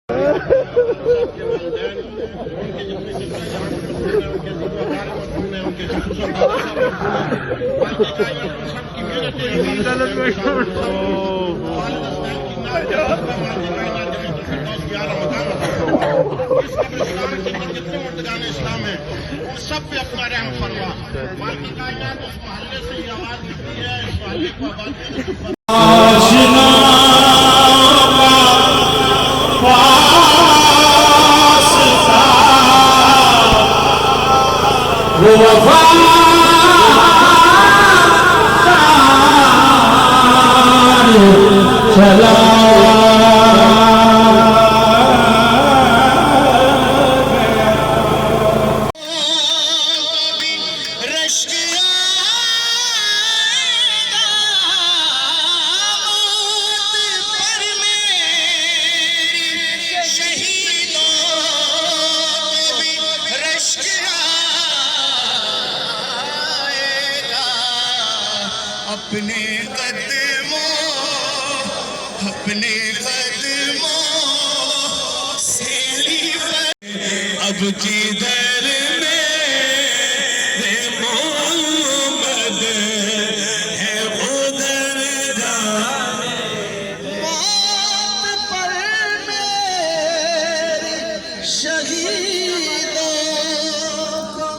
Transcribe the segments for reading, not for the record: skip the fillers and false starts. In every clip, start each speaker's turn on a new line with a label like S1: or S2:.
S1: इस्लाम है वो सब पे अपना रहम फरमा। बाकी कायनात उस मोहल्ले से ये आवाज निकली है, इस मोहल्ले को अपने कदमों से अब जिधर मेरे मोहम्मद है उधर जाने मौत पर मेरे शहीदों को।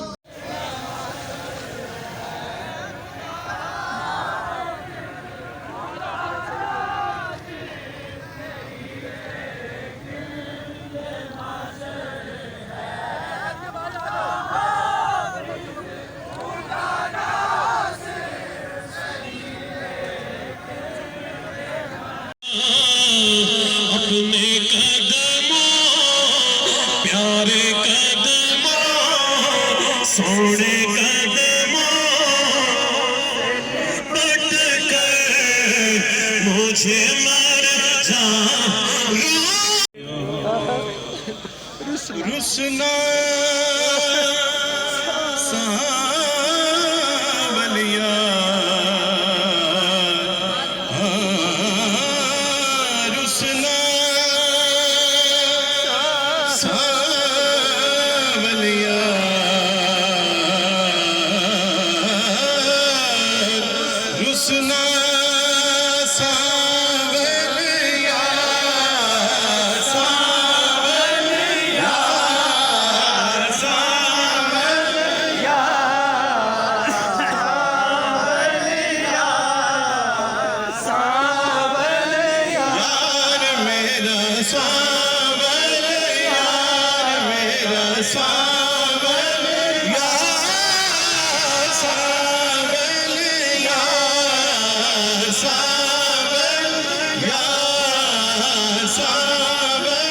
S1: अपने कदमों प्यारे कदमों सोने कदमों डट कर मुझे मर जा रुसना सावलिया रुसना सावलिया रुसना सावलिया सावलिया सावलिया सावलिया यार मेरा सावलिया मेरा सावलिया सावलिया सावलिया सावलिया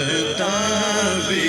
S1: मुद्ताबी